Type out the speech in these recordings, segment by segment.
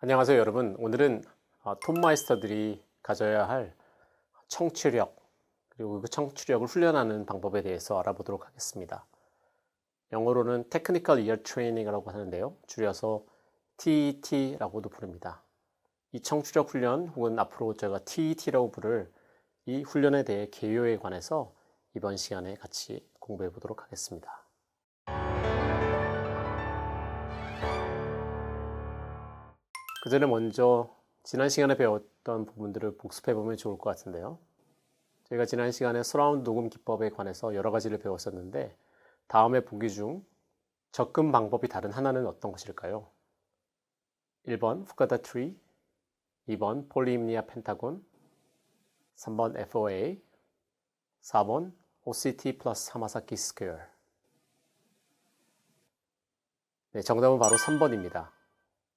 안녕하세요 여러분. 오늘은 톱마이스터들이 가져야 할 청취력 그리고 그 청취력을 훈련하는 방법에 대해서 알아보도록 하겠습니다. 영어로는 Technical Ear Training이라고 하는데요. 줄여서 TET라고도 부릅니다. 이 청취력 훈련 혹은 앞으로 제가 TET라고 부를 이 훈련에 대해 개요에 관해서 이번 시간에 같이 공부해 보도록 하겠습니다. 그 전에 먼저 지난 시간에 배웠던 부분들을 복습해 보면 좋을 것 같은데요. 저희가 지난 시간에 서라운드 녹음 기법에 관해서 여러 가지를 배웠었는데 다음에 보기 중 접근 방법이 다른 하나는 어떤 것일까요? 1번 후카다 트리, 2번 폴리임니아 펜타곤, 3번 FOA, 4번 OCT 플러스 하마사키 스퀘어. 네, 정답은 바로 3번입니다.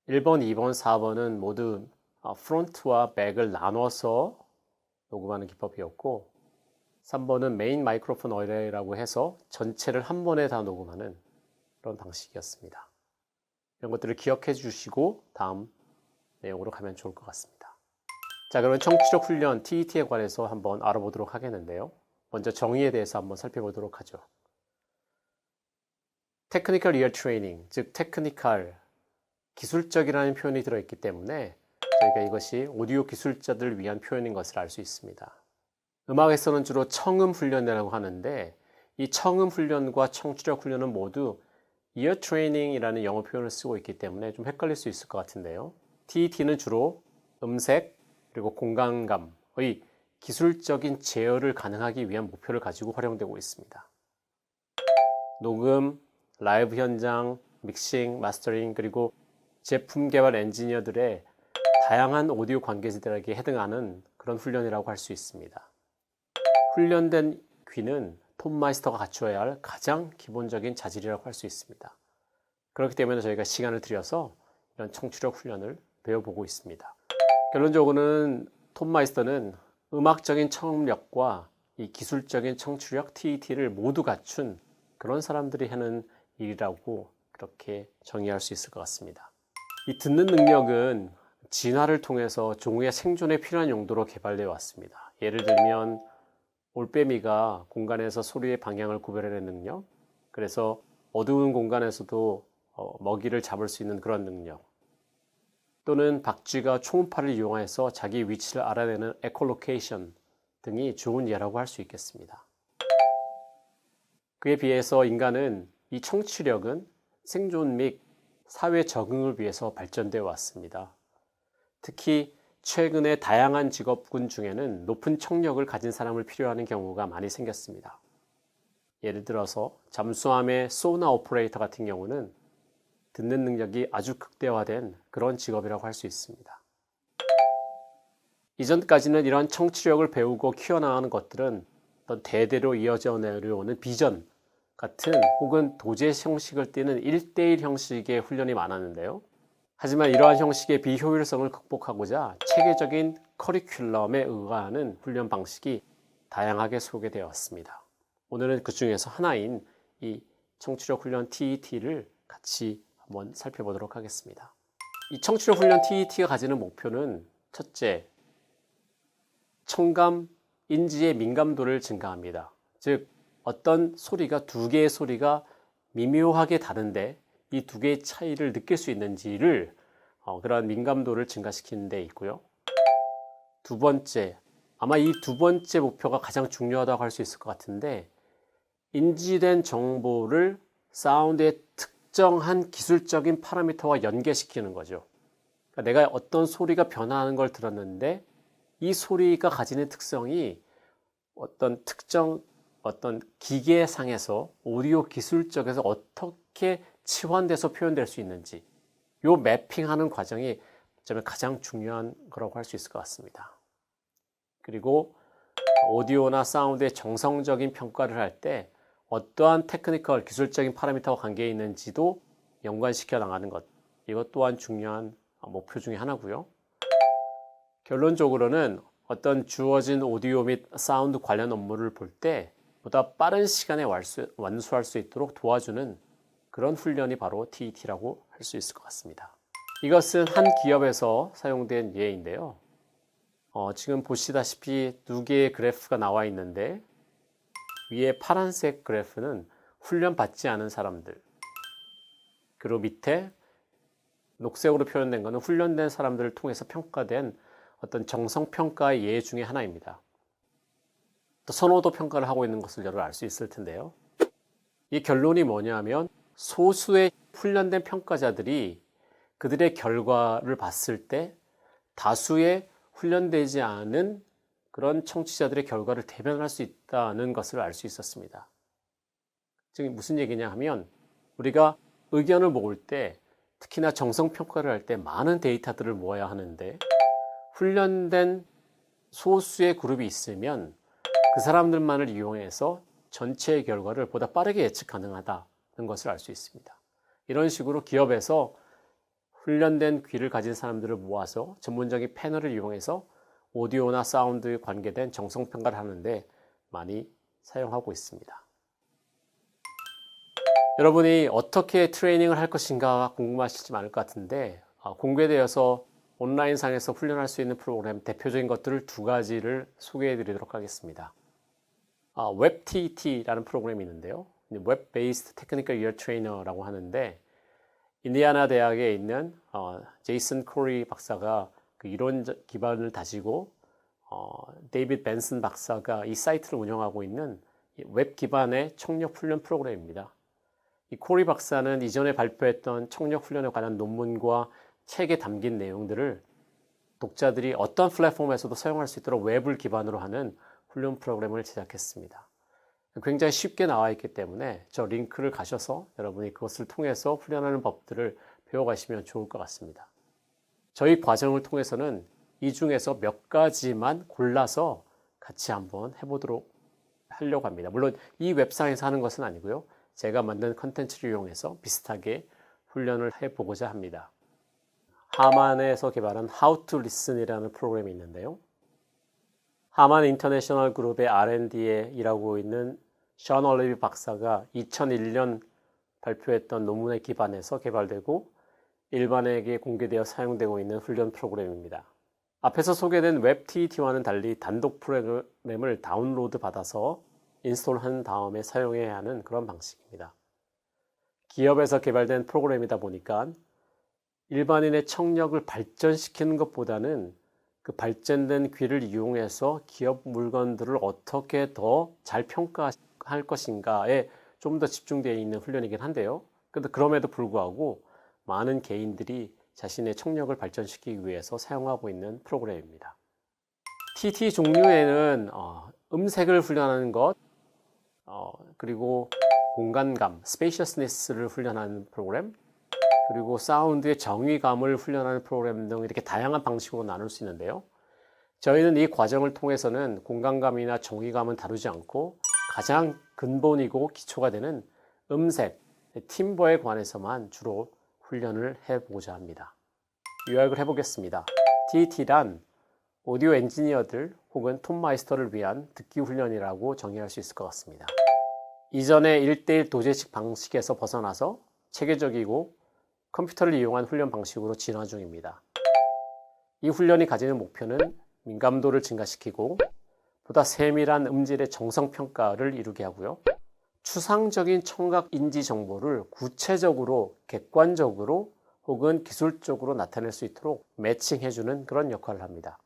1번, 2번, 4번은 모두 프론트와 백을 나눠서 녹음하는 기법이었고 3번은 메인 마이크로폰 어레이라고 해서 전체를 한 번에 다 녹음하는 그런 방식이었습니다. 이런 것들을 기억해 주시고 다음 내용으로 가면 좋을 것 같습니다. 자, 그러면 청취력 훈련 TET에 관해서 한번 알아보도록 하겠는데요. 먼저 정의에 대해서 한번 살펴보도록 하죠. Technical Ear Training, 즉 테크니컬, 기술적이라는 표현이 들어있기 때문에 저희가 이것이 오디오 기술자들을 위한 표현인 것을 알 수 있습니다. 음악에서는 주로 청음 훈련이라고 하는데 이 청음 훈련과 청취력 훈련은 모두 ear training이라는 영어 표현을 쓰고 있기 때문에 좀 헷갈릴 수 있을 것 같은데요. TET는 주로 음색 그리고 공간감의 기술적인 제어를 가능하기 위한 목표를 가지고 활용되고 있습니다. 녹음, 라이브 현장, 믹싱, 마스터링 그리고 제품 개발 엔지니어들의 다양한 오디오 관계자들에게 해당하는 그런 훈련이라고 할 수 있습니다. 훈련된 귀는 톱마이스터가 갖추어야 할 가장 기본적인 자질이라고 할 수 있습니다. 그렇기 때문에 저희가 시간을 들여서 이런 청취력 훈련을 배워보고 있습니다. 결론적으로는 톱마이스터는 음악적인 청음력과 이 기술적인 청취력 TET를 모두 갖춘 그런 사람들이 하는 일이라고 그렇게 정의할 수 있을 것 같습니다. 이 듣는 능력은 진화를 통해서 종의 생존에 필요한 용도로 개발되어 왔습니다. 예를 들면 올빼미가 공간에서 소리의 방향을 구별해내는 능력, 그래서 어두운 공간에서도 먹이를 잡을 수 있는 그런 능력, 또는 박쥐가 초음파를 이용해서 자기 위치를 알아내는 에코로케이션 등이 좋은 예라고 할 수 있겠습니다. 그에 비해서 인간은 이 청취력은 생존 및 사회 적응을 위해서 발전되어 왔습니다. 특히 최근에 다양한 직업군 중에는 높은 청력을 가진 사람을 필요로 하는 경우가 많이 생겼습니다. 예를 들어서 잠수함의 소나 오퍼레이터 같은 경우는 듣는 능력이 아주 극대화된 그런 직업이라고 할 수 있습니다. 이전까지는 이러한 청취력을 배우고 키워나가는 것들은 어떤 대대로 이어져 내려오는 비전 같은 혹은 도제 형식을 띠는 1:1 형식의 훈련이 많았는데요. 하지만 이러한 형식의 비효율성을 극복하고자 체계적인 커리큘럼에 의거하는 훈련 방식이 다양하게 소개되어 왔습니다. 오늘은 그 중에서 하나인 이 청취력 훈련 TET를 같이 한번 살펴보도록 하겠습니다. 이 청취력 훈련 TET가 가지는 목표는 첫째, 청감, 인지의 민감도를 증가합니다. 즉 어떤 소리가 두 개의 소리가 미묘하게 다른데 이 두 개의 차이를 느낄 수 있는지를 그러한 민감도를 증가시키는 데 있고요. 두 번째, 아마 이 두 번째 목표가 가장 중요하다고 할 수 있을 것 같은데 인지된 정보를 사운드의 특정한 기술적인 파라미터와 연계시키는 거죠. 그러니까 내가 어떤 소리가 변화하는 걸 들었는데 이 소리가 가지는 특성이 어떤 특정 기계상에서 오디오 기술적에서 어떻게 치환돼서 표현될 수 있는지 이 매핑하는 과정이 어쩌면 가장 중요한 거라고 할 수 있을 것 같습니다. 그리고 오디오나 사운드의 정성적인 평가를 할 때 어떠한 테크니컬 기술적인 파라미터와 관계에 있는지도 연관시켜 나가는 것, 이것 또한 중요한 목표 중에 하나고요. 결론적으로는 어떤 주어진 오디오 및 사운드 관련 업무를 볼 때 보다 빠른 시간에 완수할 수 있도록 도와주는 그런 훈련이 바로 TET라고 할 수 있을 것 같습니다. 이것은 한 기업에서 사용된 예인데요. 지금 보시다시피 두 개의 그래프가 나와 있는데 위에 파란색 그래프는 훈련 받지 않은 사람들, 그리고 밑에 녹색으로 표현된 것은 훈련된 사람들을 통해서 평가된 어떤 정성평가의 예 중에 하나입니다. 또 선호도 평가를 하고 있는 것을 여러분 알 수 있을 텐데요. 이 결론이 뭐냐면 소수의 훈련된 평가자들이 그들의 결과를 봤을 때 다수의 훈련되지 않은 그런 청취자들의 결과를 대변할 수 있다는 것을 알 수 있었습니다. 즉 무슨 얘기냐 하면 우리가 의견을 모을 때 특히나 정성평가를 할 때 많은 데이터들을 모아야 하는데 훈련된 소수의 그룹이 있으면 그 사람들만을 이용해서 전체의 결과를 보다 빠르게 예측 가능하다는 것을 알 수 있습니다. 이런 식으로 기업에서 훈련된 귀를 가진 사람들을 모아서 전문적인 패널을 이용해서 오디오나 사운드에 관계된 정성평가를 하는데 많이 사용하고 있습니다. 여러분이 어떻게 트레이닝을 할 것인가 궁금하시지 않을 것 같은데 공개되어서 온라인상에서 훈련할 수 있는 프로그램 대표적인 것들을 두 가지를 소개해 드리도록 하겠습니다. WebTT라는 프로그램이 있는데요. Web Based Technical Ear Trainer라고 하는데 인디아나 대학에 있는 제이슨 코리 박사가 그 이론 기반을 다지고 데이빗 벤슨 박사가 이 사이트를 운영하고 있는 웹 기반의 청력 훈련 프로그램입니다. 이 코리 박사는 이전에 발표했던 청력 훈련에 관한 논문과 책에 담긴 내용들을 독자들이 어떤 플랫폼에서도 사용할 수 있도록 웹을 기반으로 하는 훈련 프로그램을 제작했습니다. 굉장히 쉽게 나와 있기 때문에 저 링크를 가셔서 여러분이 그것을 통해서 훈련하는 법들을 배워가시면 좋을 것 같습니다. 저희 과정을 통해서는 이 중에서 몇 가지만 골라서 같이 한번 해보도록 하려고 합니다. 물론 이 웹상에서 하는 것은 아니고요. 제가 만든 컨텐츠를 이용해서 비슷하게 훈련을 해보고자 합니다. 하만에서 개발한 How to Listen이라는 프로그램이 있는데요. 하만 인터내셔널 그룹의 R&D에 일하고 있는 션 올리비 박사가 2001년 발표했던 논문에 기반해서 개발되고 일반에게 공개되어 사용되고 있는 훈련 프로그램입니다. 앞에서 소개된 WebTT와는 달리 단독 프로그램을 다운로드 받아서 인스톨한 다음에 사용해야 하는 그런 방식입니다. 기업에서 개발된 프로그램이다 보니까 일반인의 청력을 발전시키는 것보다는 그 발전된 귀를 이용해서 기업 물건들을 어떻게 더 잘 평가할 것인가에 좀 더 집중되어 있는 훈련이긴 한데요. 근데 그럼에도 불구하고 많은 개인들이 자신의 청력을 발전시키기 위해서 사용하고 있는 프로그램입니다. TT 종류에는 음색을 훈련하는 것, 그리고 공간감, spaciousness를 훈련하는 프로그램, 그리고 사운드의 정의감을 훈련하는 프로그램 등 이렇게 다양한 방식으로 나눌 수 있는데요. 저희는 이 과정을 통해서는 공간감이나 정의감은 다루지 않고 가장 근본이고 기초가 되는 음색, 팀버에 관해서만 주로 훈련을 해보고자 합니다. 요약을 해보겠습니다. TT란 오디오 엔지니어들 혹은 톤 마이스터를 위한 듣기 훈련이라고 정의할 수 있을 것 같습니다. 이전의 1:1 도제식 방식에서 벗어나서 체계적이고 컴퓨터를 이용한 훈련 방식으로 진화 중입니다. 이 훈련이 가지는 목표는 민감도를 증가시키고 보다 세밀한 음질의 정성평가를 이루게 하고요. 추상적인 청각 인지 정보를 구체적으로, 객관적으로 혹은 기술적으로 나타낼 수 있도록 매칭해주는 그런 역할을 합니다.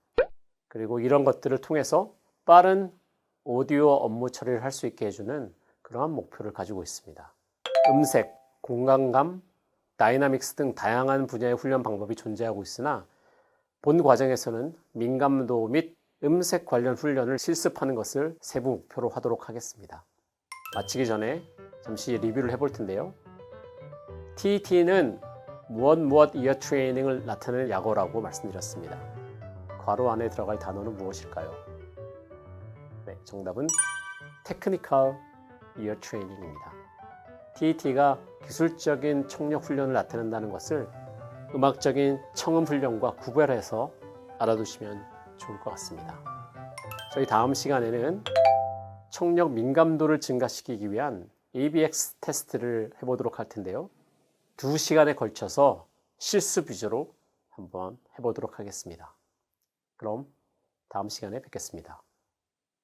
그리고 이런 것들을 통해서 빠른 오디오 업무 처리를 할 수 있게 해주는 그러한 목표를 가지고 있습니다. 음색, 공간감, 다이나믹스 등 다양한 분야의 훈련 방법이 존재하고 있으나 본 과정에서는 민감도 및 음색 관련 훈련을 실습하는 것을 세부 목표로 하도록 하겠습니다. 마치기 전에 잠시 리뷰를 해볼 텐데요. TT는 무엇 이어 트레이닝을 나타내는 약어라고 말씀드렸습니다. 괄호 안에 들어갈 단어는 무엇일까요? 네, 정답은 Technical Ear Training입니다. TT가 기술적인 청력 훈련을 나타낸다는 것을 음악적인 청음 훈련과 구별해서 알아두시면 좋을 것 같습니다. 저희 다음 시간에는 청력 민감도를 증가시키기 위한 ABX 테스트를 해보도록 할 텐데요. 2시간에 걸쳐서 실습 위주로 한번 해보도록 하겠습니다. 그럼 다음 시간에 뵙겠습니다.